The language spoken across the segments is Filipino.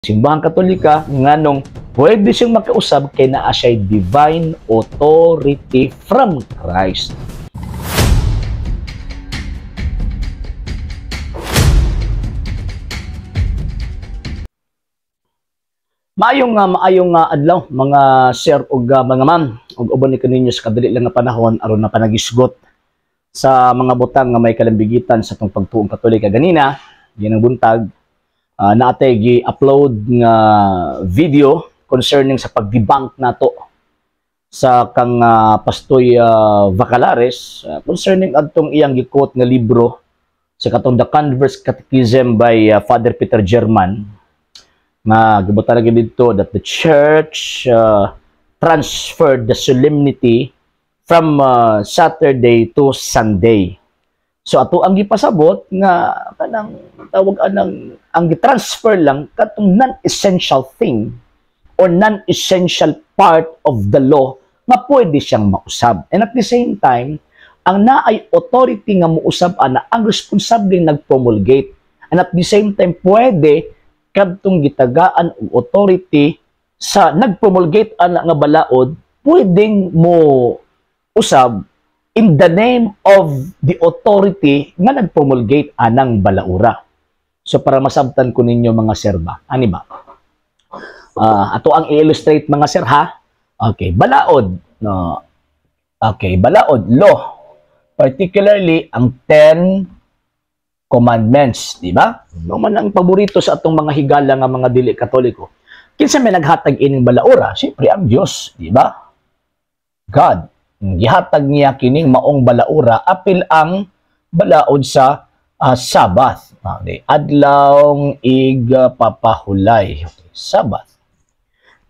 Simbahan Katolika nganong pwede siyang makausab kay naa siya divine authority from Christ. Maayong adlaw mga sir ug mga ma'am ug uban ni kaninyo sa kadali lang nga panahon aron na panagisgot sa mga butang nga may kalambigitan sa tong pagtuong Katolika ganina yan ang buntag. Naatay gi-upload nga video concerning sa pag-debunk nato sa kang Pastoy Bacalares concerning adtong iyang gi-quote nga libro sa katong The Converse Catechism by Father Peter German nga gibutan lagi dito that the Church transferred the solemnity from Saturday to Sunday. So ato ang gipasabot nga kanang tawag ang gi-transfer lang katong non-essential thing or non-essential part of the law nga pwede siyang mausab. And at the same time, ang naay authority nga muusab ana ang responsable nag-promulgate. And at the same time, pwede kadtong gitagaan og authority sa nag-promulgate ana nga balaod, pwedeng mo usab in the name of the authority nga nag-promulgate anang balaura. So para masabtan ko ninyo mga sir ba, ani ba? Ato ang i-illustrate mga sir ha. Okay, balaod. No. Okay, balaod, law. Particularly ang 10 commandments, di ba? No man ang paborito sa atong mga higala nga mga dili Katoliko. Kinsa may naghatag ining balaura? Siyempre ang Dios, di ba? God. Gihatag niya kining maong balaura apil ang balaod sa Sabbath. Adlaw ig papahulay. Sabbath.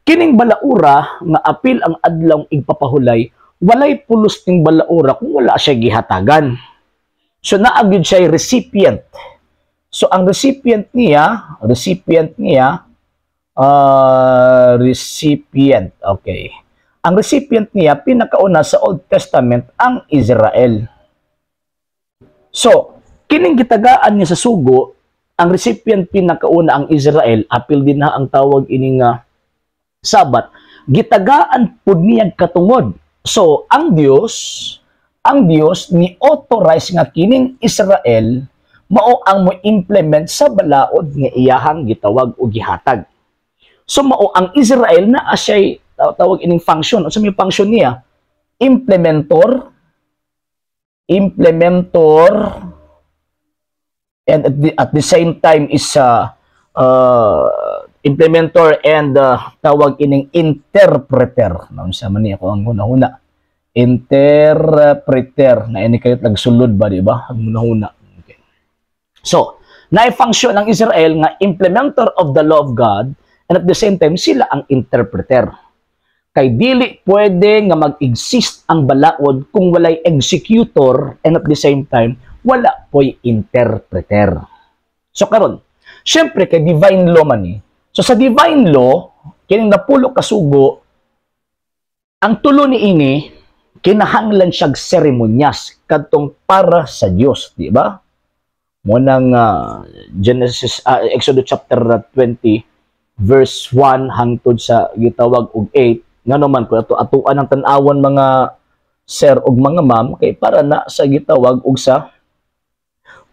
Kining balaura nga apil ang adlaw ig papahulay, walay pulos ning balaura kung wala siya gihatagan. So naagid siya recipient. So ang recipient niya, okay. Ang recipient niya, pinakauna sa Old Testament, ang Israel. So, kining gitagaan niya sa sugo, ang recipient pinakauna ang Israel, apil din na ang tawag ining Sabat, gitagaan pud niya katungod. So, ang Dios ni authorize nga kining Israel, mao ang mo implement sa balaod nga iyahang gitawag o gihatag. So, mao ang Israel na asya'y tawag ining function. Ano sa may function niya? Implementor, and at the same time is implementor and tawag ining interpreter. Ano sa man niya ko ang hunahuna? Interpreter. Na ini kayo nagsulod ba, di ba? Ang hunahuna. Okay. So, na-function ng Israel nga implementer of the law of God and at the same time sila ang interpreter. Kay dili pwede nga mag-exist ang balaod kung walay executor and at the same time wala po'y interpreter. So karon, syempre kay divine law man ni. So sa divine law, kining napulo kasugo, ang tulo ni ini kinahanglan siyang seremonyas kadtong para sa Dios, di ba? Mo nang Exodus chapter 20 verse 1 hangtod sa gitawag og 8 nga naman ko atuan ang tan-awon mga sir ug mga ma'am kay para na sa gitawag og sa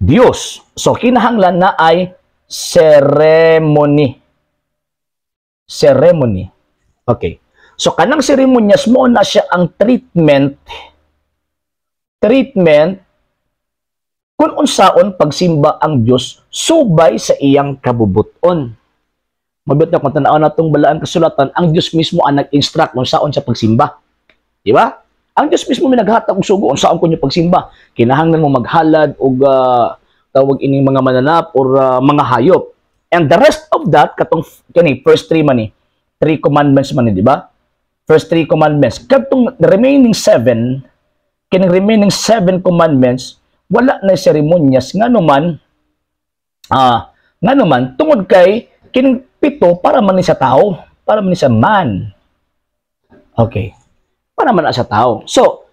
Dios. So kinahanglan na ay ceremony. Okay. So kanang seremonyas mo na siya ang treatment kung unsaon pagsimba ang Dios subay sa iyang kabubuton. Mabot na kung tanaw na itong balaan kasulatan, ang Diyos mismo ang nag-instruct kung saan sa pagsimba. Di ba? Ang Diyos mismo may naghatag kung sugo kung saan ko niyo pagsimba. Kinahanglan mo maghalad o tawag ining mga mananap or mga hayop. And the rest of that, first 3 man 3 commandments man di ba? First 3 commandments. Katong remaining 7, kining remaining 7 commandments, wala na seremonyas nga naman tungod kay kining 7 para man ni sa tao, para man ni sa man. Okay. Para man sa tao. So,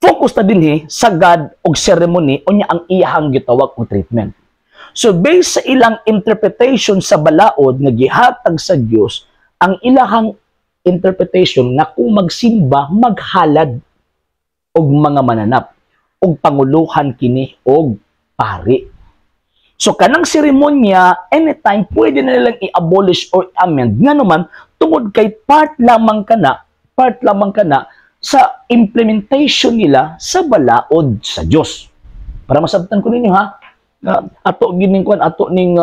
focus na din sa God og ceremony unya ang iyahang gitawag og treatment. So based sa ilang interpretation sa balaod nga gihatag sa Dios, ang ilahang interpretation na kung magsimba maghalad og mga mananap og panguluhan kini og pari. So kanang seremonya anytime pwede na nilang i-abolish or amend nga naman tungod kay part lamang kana sa implementation nila sa balaod sa Dios. Para masabtan ko ninyo ha, ato gining kwan ato ning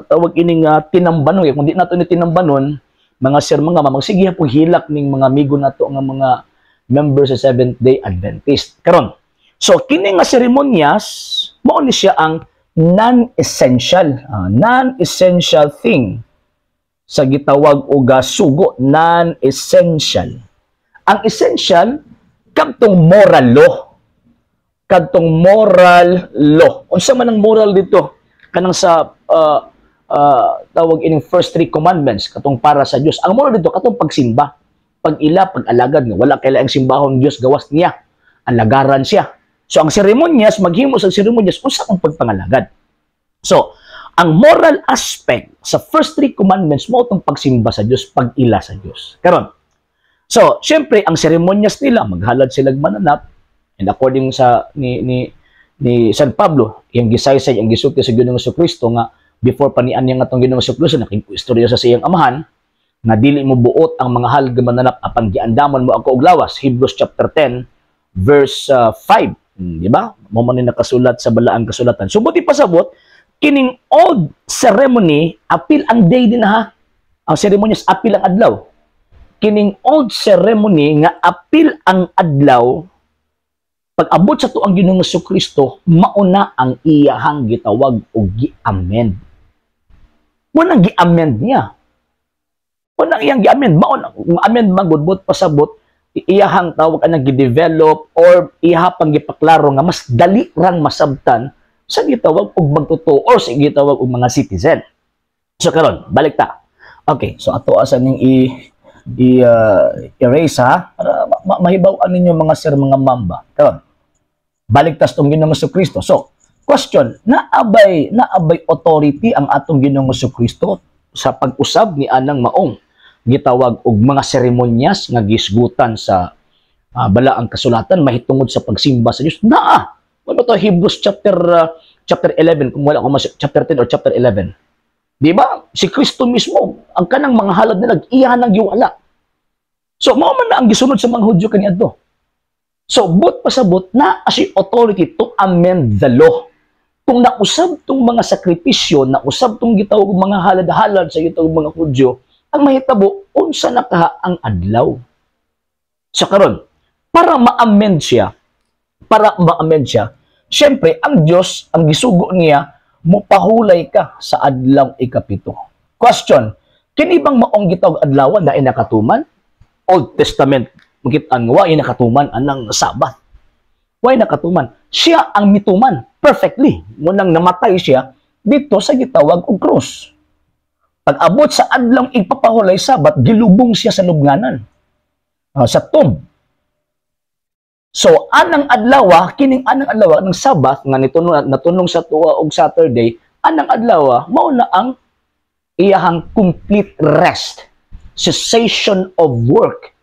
tawag ining tinambanon kung di nato ni tinambanon mga sir mga magsige po hilak ning mga amigo nato nga mga members sa Seventh Day Adventist karon. So kini nga seremonyas mao ni siya ang non-essential thing sa gitawag og sugo, non-essential. Ang essential kadtong moral law. Unsa man ang moral dito kanang sa tawag ining first three commandments katong para sa Dios. Ang moral dito katong pagsimba, pag-ila, pag-alagad nga wala kailangang simbahon Dios gawas niya. Alagaran siya. So ang seremonyas maghimo sa seremonyas usa ang pagpangalagad. So ang moral aspect sa first three commandments mo itong pagsimba sa Dios, pag-ila sa Dios. Karon. So syempre ang seremonyas nila maghalad sila mananap and according sa ni San Pablo, yung gisaysay ang gisulti sa Ginoong Jesucristo nga before panian niya nga tong Ginoong Jesucristo naking istorya sa siyang amahan nga dili mo buot ang mga halad nga mananap apan giandaman mo ako og lawas. Hebrews chapter 10 verse 5. Di ba? Mo man ni nakasulat sa balaang kasulatan. So buti pasabot kining old ceremony apil ang day din ha. Ang ceremonies apil ang adlaw. Kining old ceremony nga apil ang adlaw pag abot sa tuang Ginoong Jesucristo mauna ang iyahang gitawag og gi-amend. Mo nang gi-amend niya. Mo nang iyang gi-amend mao amend magudbot pasabot iyahang tawag anang gi-develop or iyahang gipaklaro nga mas dali rang masabtan sa gitawag og magtotoo or sa gitawag og mga citizen. So karon, balik ta. Okay, so ato asa ning erase ha para mahibaw-an ninyo mga sir mga mamba. Karon, balik tas tong Ginoong Jesucristo. So, question, naabay authority ang atong Ginoong Jesucristo sa pag-usab ni anang maong gitawag og mga seremonyas nga gisgutan sa balaang kasulatan mahitungod sa pagsimba sa Dios. Naa. Ano to Hebrews chapter 11 kung wala ko chapter 10 or chapter 11. Di ba? Si Kristo mismo ang kanang mga halad na nag-iyahan ng giwala. So mao man na ang gisunod sa mga Hudyo kaniadto. So but pasabot na si authority to amend the law. Kung nausab tong mga sakripisyo, nausab tong gitawag mga halad-halad sa gitawag mga Hudyo, ang mahitabo unsa na kaha ang adlaw. So karon, para ma-amend siya, syempre ang Dios ang gisugo niya mopahulay ka sa adlaw ikapito. Question, kini bang maong gitawag adlaw na inakatuman? Old Testament makit-an wa inakatuman anang Sabat. Wa nakatuman. Siya ang mituman perfectly. Munang namatay siya dito sa gitawag og krus. Pag-abot sa adlaw igpapahulay Sabat, gilubong siya sa lubnganan. Sa tomb. So anang adlaw, kining anang adlaw ng Sabat nga natunong sa tuwa og Saturday, anang adlaw mao na ang iyahang complete rest, cessation of work.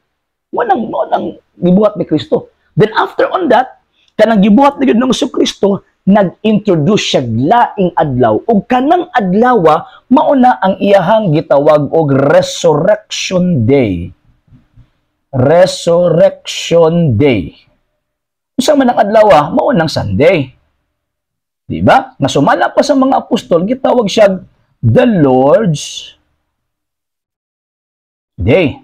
Wanang gibuhat ni Kristo. Then after on that, kanang gibuhat ni Ginoong Jesucristo, nag-introduce siya laing adlaw ug kanang adlaw mao na ang iyahang gitawag og Resurrection Day. Resurrection Day. Usa man ang adlaw mao nang Sunday. Di ba? Nga sumala pa sa mga apostol gitawag siya the Lord's Day.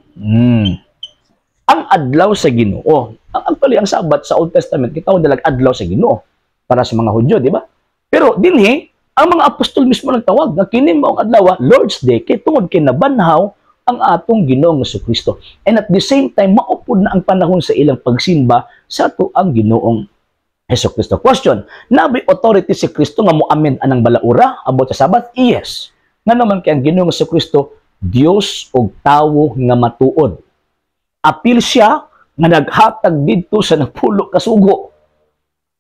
Ang adlaw sa Ginoo. Actually ang Sabat sa Old Testament gitawag dalag adlaw sa Ginoo para sa mga Hudyo, di ba? Pero dinhi ang mga apostol mismo nagtawag nga kini maong adlaw Lord's Day kay tungod kay nabanhaw ang atong Ginoong Jesucristo. And at the same time maupod na ang panahon sa ilang pagsimba sa ato ang Ginoong Jesucristo. Question, nabi authority si Kristo nga mo-amend anang balaura about sa Sabat? Yes. Nga naman kay ang Ginoong Jesucristo Dios og tawo nga matuod. Apil siya nga naghatag didto sa napulo ka sugo.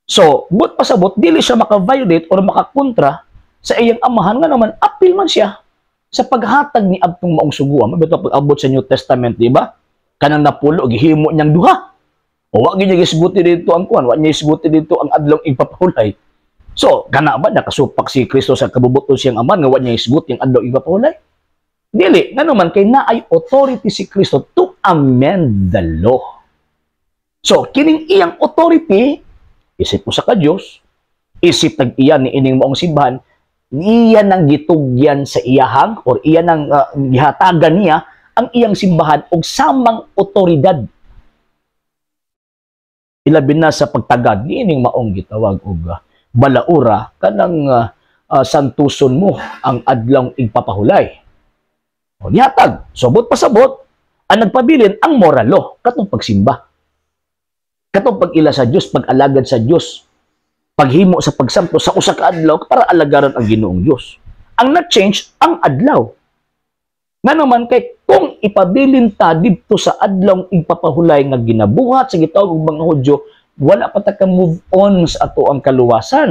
So, but pasabot dili siya maka-violate or makakontra sa iyang amahan nga naman apil man siya sa paghatag ni adtong maong suguan. Mabito pag-abot sa New Testament, di ba? Kanang napulo gihimo niyang duha. O wa gyud niya gisguti dito ang kuan, wa niya gisguti dito ang adlong igpapahulay. So, kana ba nakasupak si Kristo sa kabubuton siyang aman nga wa niya gisguti ang adlong igpapahulay? Dili, nga naman kay naay authority si Kristo to amend the law. So, kining iyang authority, isip mo sa ka-Diyos, isip tag-iyan ni ining maong simbahan, iyan ang gitugyan sa iyahang or iyan ang gihatagan niya ang iyang simbahan og samang otoridad. Ilabi na sa pagtagad ni ining maong gitawag og balaura kanang santuson mo ang adlong igpapahulay. O nihatag, sobot pasabot, ang nagpabilin ang moral law, katong pagsimba. Katong pag-ila sa Diyos, pag-alagad sa Diyos, paghimo sa pagsampo sa usa ka adlaw para alagaran ang Ginoong Diyos. Ang na-change ang adlaw. Nga naman kay kung ipabilin ta didto sa adlaw igpapahulay nga ginabuhat sa gitawag og mga Hudyo, wala pa ta ka move on sa ato ang kaluwasan.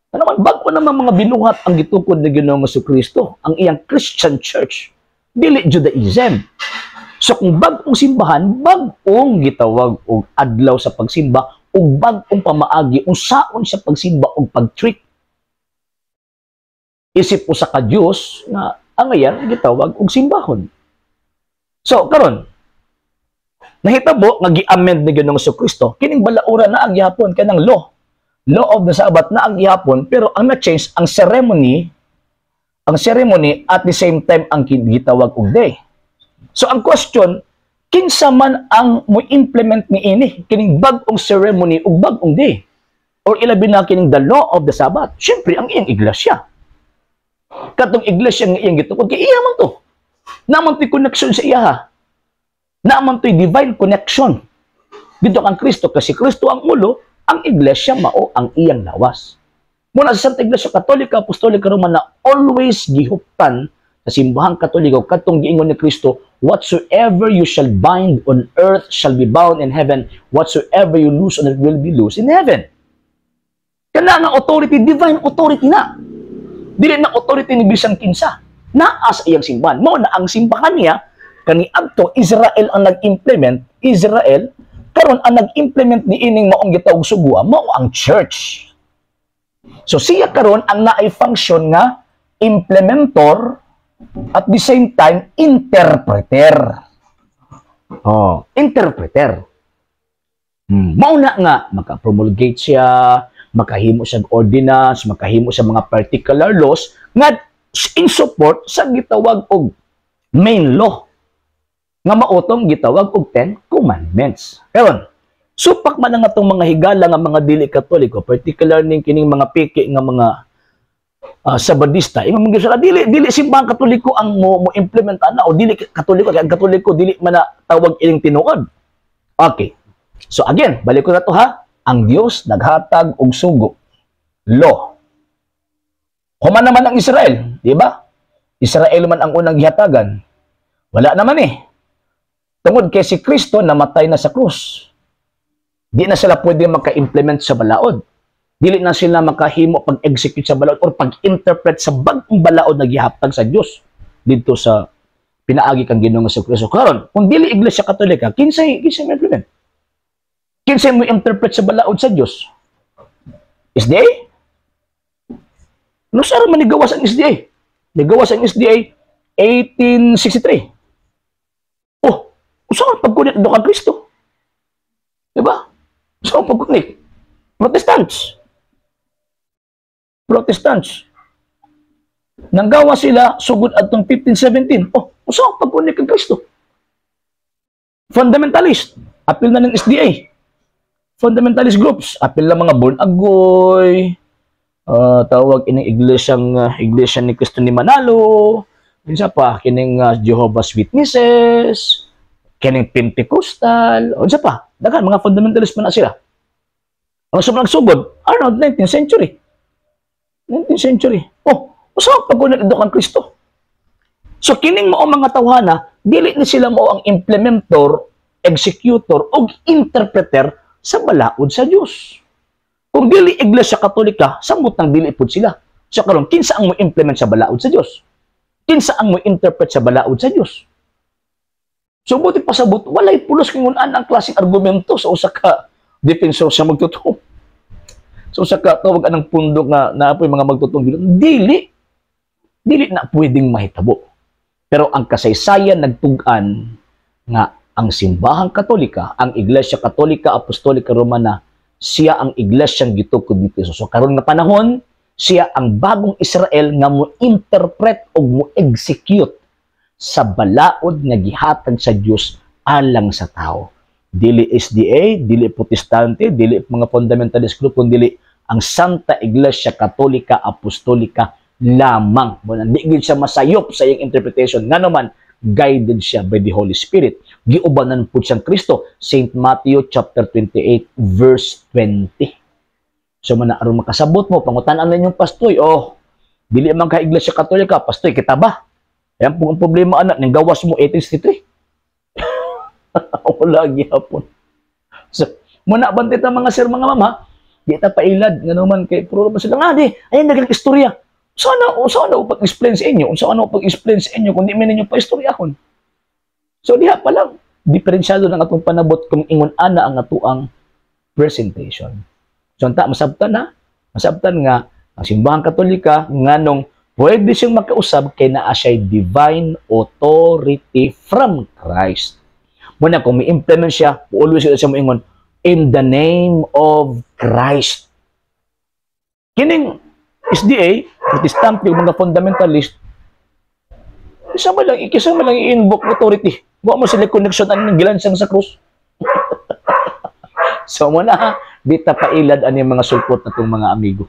Ano naman bago naman mga binuhat ang gitukod ni Ginoong Jesucristo, ang iyang Christian Church, dili Judaism. So kung bagong simbahan, bagong gitawag og adlaw sa pagsimba, ug bagong pamaagi unsaon sa pagsimba ug pagtreat. Isip usa ka Dios na ang ayan gitawag og simbahon. So karon nahitabo nga gi-amend ni Ginoong Jesucristo kining balaura na ang gihapon kanang law of the Sabbath na ang gihapon, pero ang na-change ang ceremony at the same time ang gitawag og day. So ang question, kinsa man ang mo implement ni ini kining bag-ong ceremony ug bag-ong day? Or ilabi na kining the law of the Sabbath? Syempre ang iyang iglesia. Katong iglesia nga iyang gitukod kay iya man to. Naman to'y connection sa iya ha. Naman to'y divine connection. Dito kang Kristo kasi Kristo ang ulo, ang iglesia mao ang iyang lawas. Muna sa Santa Iglesia Katolika, Apostolika Romana, always gihuptan sa simbahang Katoliko katong giingon ni Kristo, whatsoever you shall bind on earth shall be bound in heaven, whatsoever you loose on earth will be loose in heaven. Kana nga authority, divine authority na. Dili na authority ni bisang kinsa. Naa sa iyang simbahan. Mao na ang simbahan niya kaniadto Israel ang nag-implement, Israel karon ang nag-implement ni ining maong gitawag sugwa, mao ang church. So siya karon ang naay function nga implementor at the same time interpreter. Interpreter. Mao na nga maka-promulgate siya, makahimo siya ordinance, makahimo siya mga particular laws nga in support sa gitawag og main law nga mautong gitawag og 10 commandments. Karon, supak man nga itong mga higala nga mga dili Katoliko, particular ning kining mga piki nga mga Sabadista, imong mga dili simbahan Katoliko ang mo implement ana o dili Katoliko kay ang Katoliko dili man na tawag ining tinuod. Okay. So again, balik ko na to ha. Ang Dios naghatag og sugo, law. Human naman ang Israel, di ba? Israel man ang unang gihatagan. Wala naman eh. Tungod kay si Kristo namatay na sa krus. Di na sila pwede maka-implement sa balaod. Dili na sila makahimo pag-execute sa balaod or pag-interpret sa bagong balaod na gihatag sa Dios dito sa pinaagi kang Ginoong Jesucristo. Karon, kung dili Iglesia Katolika, kinsay mo implement? Kinsay mo interpret sa balaod sa Dios? SDA? No sir, man nigawas ang SDA. Nigawas ang SDA 1863. Oh, usaon pagkunit do kang Kristo? Diba? Usaon pagkunit? Protestants. Nanggawa sila sugod adtong 1517. Oh, usaon pagkunit kang Kristo? Fundamentalist, apil na ng SDA. Fundamentalist groups, apil na mga Born Agoy, tawag ining iglesia ni Kristo ni Manalo, kinsa pa kining Jehovah's Witnesses, kining Pentecostal, o kinsa pa, daghan mga fundamentalist man na sila. Ang sobrang sugod, around 19th century. 19th century. Oh, usaw pagkunit do kang Kristo. So kining mao mga tawhana, dili ni sila mao ang implementor, executor o interpreter sa balaod sa Dios. Kung dili Iglesia Katolika, samot nang dili pud sila. So karon kinsa ang mo implement sa balaod sa Dios? Kinsa ang mo interpret sa balaod sa Dios? So buti pasabot walay pulos kingunan ang klaseng argumento sa usa ka defensor sa magtutong. So sa ka tawag anang pundok nga naapoy mga magtutong dili na pwedeng mahitabo. Pero ang kasaysayan nagtug-an nga ang simbahang Katolika, ang Iglesia Katolika Apostolika Romana, siya ang iglesyang gitukod ni Kristo. So karon nga panahon, siya ang bagong Israel nga mo interpret o mo execute sa balaod nga gihatag sa Dios alang sa tao. Dili SDA, dili Protestante, dili mga fundamentalist group, kundi ang Santa Iglesia Katolika Apostolika lamang. Di gid siya masayop sa iyang interpretation. Nga naman, guided siya by the Holy Spirit. Giubanan po siyang Kristo. St. Matthew chapter 28 verse 20. So man aron makasabot mo, pangutanan lang yung pastoy, dili man ka Iglesia Katolika, pastoy, kita ba? Ayan po ang problema anak, nang gawas mo 1863. Wala gyapon. So, muna bantit ang mga sir, mga mama, di ta pailad, nga naman kay puro pa sila, di, ayan naging istorya. Sana upag-explain sa inyo, upag-explain sa inyo, kung di man ninyo pa-istoryahon. So, diha pa lang, diferensyado ng atong panabot kung ingon ana ang atuang presentation. So, masabtan nga, ang simbahang Katolika, nganong pwede siyang makausab kay naa siya divine authority from Christ. Muna, kung may implement siya, always siya moingon, in the name of Christ. Kining SDA, Protestante, mga fundamentalist, isa mo lang i-invoke authority. Buwa mo sila connection ang gilansang sa krus. So muna, di ta pailad ani mga sulpot na itong mga amigo.